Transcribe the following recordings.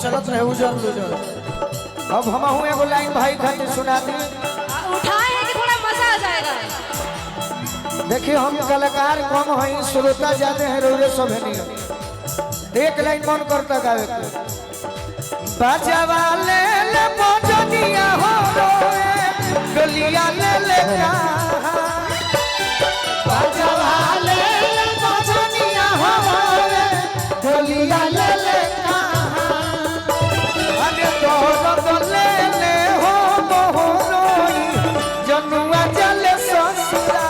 चलत रहे उजर उजर। अब हम हूँ एगो लाइन भाई खातिर सुना दी। उठाए कि थोड़ा मजा आ जाएगा। देखिए हम कलाकार कम हैं, श्रोता ज्यादा है, रोजे सब है नहीं। एक लाइन मन करता गावे के। बजावा ले ले बजनिया हो रोए गलिया ले ले बजावा ले ले बजनिया हो रोए गलिया ले ले अरे दौड़ ले ले हो मोहरोई जनुआ जले ससुरा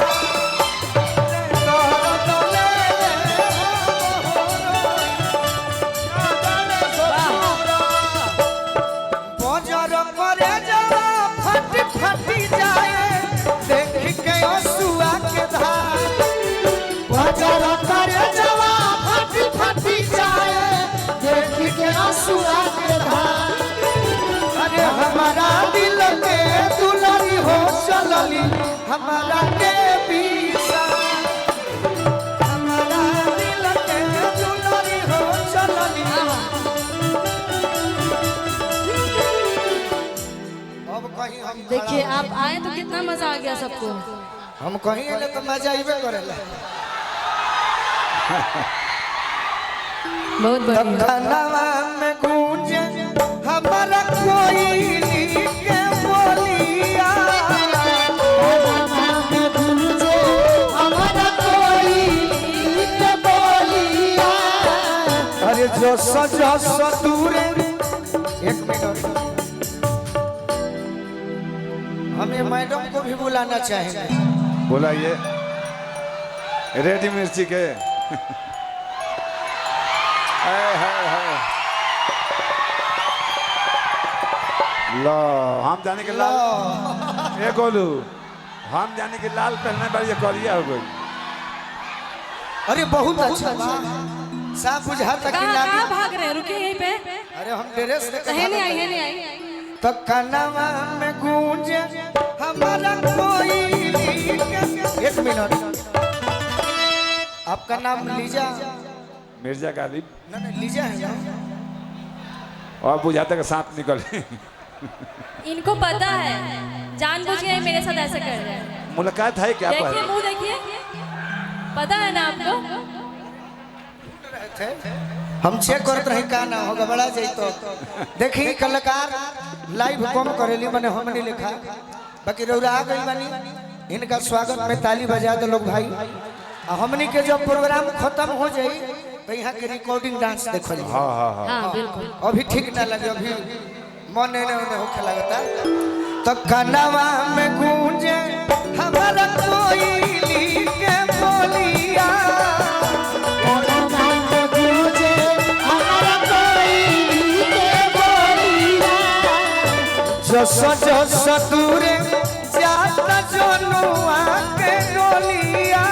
हमारा दिल के दुलारी हो चलली हमारा के पीछा हमारा दिल के दुलारी हो चलली। अब कहीं हम देखिए आप आए तो कितना मजा आ गया सबको। हम कहीं आए तो मजा आइबे करेला। बहुत बढ़िया। नवा में गूंजे हमारा कोई के बोलिया में गूंजे हमारा कोई के बोलिया। अरे जो सजा सतूरे एक मिनट हमें मैडम को भी बुलाना चाहेंगे। बुलाइए रेडी मिर्ची के। लो हम जाने के लाल ए गोलू हम जाने के लाल पहनने पर ये करिया हो गई। अरे बहुत अच्छा साफ बुझाता कि कहाँ भाग रहे हैं? रुकिए यहीं पे। अरे हम ड्रेस है नहीं आई, है नहीं आई। तो कनवा में गूंजे हमारा कोई एक मिनट। आपका नाम लीजा मिर्जा गालिब ना लीजा है और बुझाता का सांप निकले। इनको पता है जानबूझ के मेरे साथ ऐसे कर रहे हैं। मुलाकात है क्या? देखिए मुंह देखिए, पता है ना आपको। हम चेक करते रहे का ना होगा बड़ा जाई तो देखी कलाकार लाइव कम करेली मैंने हमने लिखा बाकी रौरा आ गई बनी। इनका स्वागत में ताली बजा दो लोग भाई। हमनी के जब प्रोग्राम खत्म हो जाई तो यहाँ के रिकॉर्डिंग डांस देखो। हाँ हाँ हाँ हाँ बिल्कुल। अभी ठीक ना लगे, अभी मन ने होके लगता। तो कनवा में गूंजे हमारा कोई के बोलिया कनवा में गूंजे हमारा कोई के बोलिया। जो सजो सतूरे जाता जोनुआ के डोलिया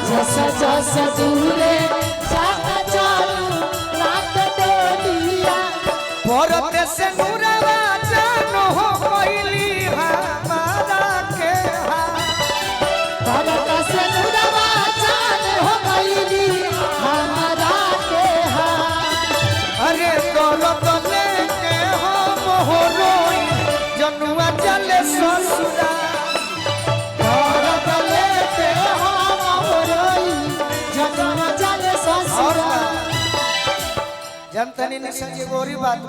जो सजो सतूरे जाता जोनुआ के डोलिया। भरत से नूरवा जानो हो कोइली हमारा के भरत से नूरवा जानो हो कोइली हमारा के अरे दौलत लेके हो मोहरोई जनुआ चले ससुरा दौलत लेके हो मोहरोई जनुआ चले ससुरा। जनतनी ने सच्ची गोरी बात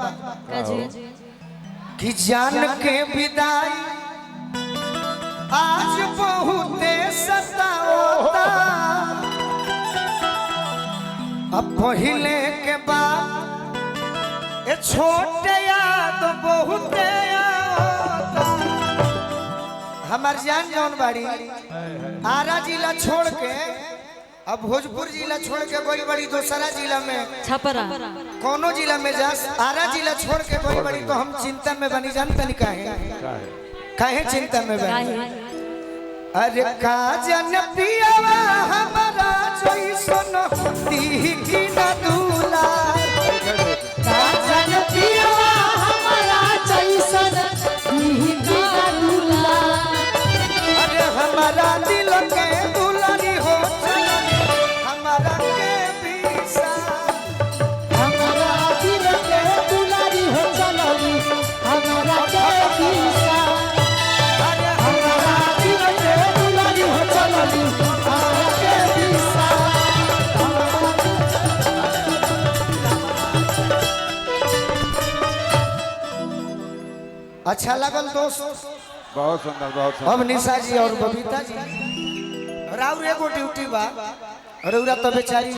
कि जान के विदाई आज बहुते सताओता। अब पहले के बाद ये छोटे याद बहुते आता। हमार जान जौन बाड़ी आरा जिला छोड़ के अब भोजपुर जिला छोड़ के कोई बड़ी दूसरा जिला में छपरा कोनो जिला में जा आरा जिला छोड़ के कोई बड़ी तो हम चिंता में बनी। जानता नहीं काहे चिंता में बनी? अरे का जन पियावा हमारा जोई सुनो दी की ना दूला का जन पियावा हमारा जोई सुनो दी की ना दूला। अरे हमारा दिल के दुलारी हो हमारा के पीछा हमारा दिल के अच्छा लगल दोस्त। बहुत सुंदर बहुत सुंदर। अब निशा जी और बबीता जी राउर एगो ड्यूटी बा, रउरा तो बेचारी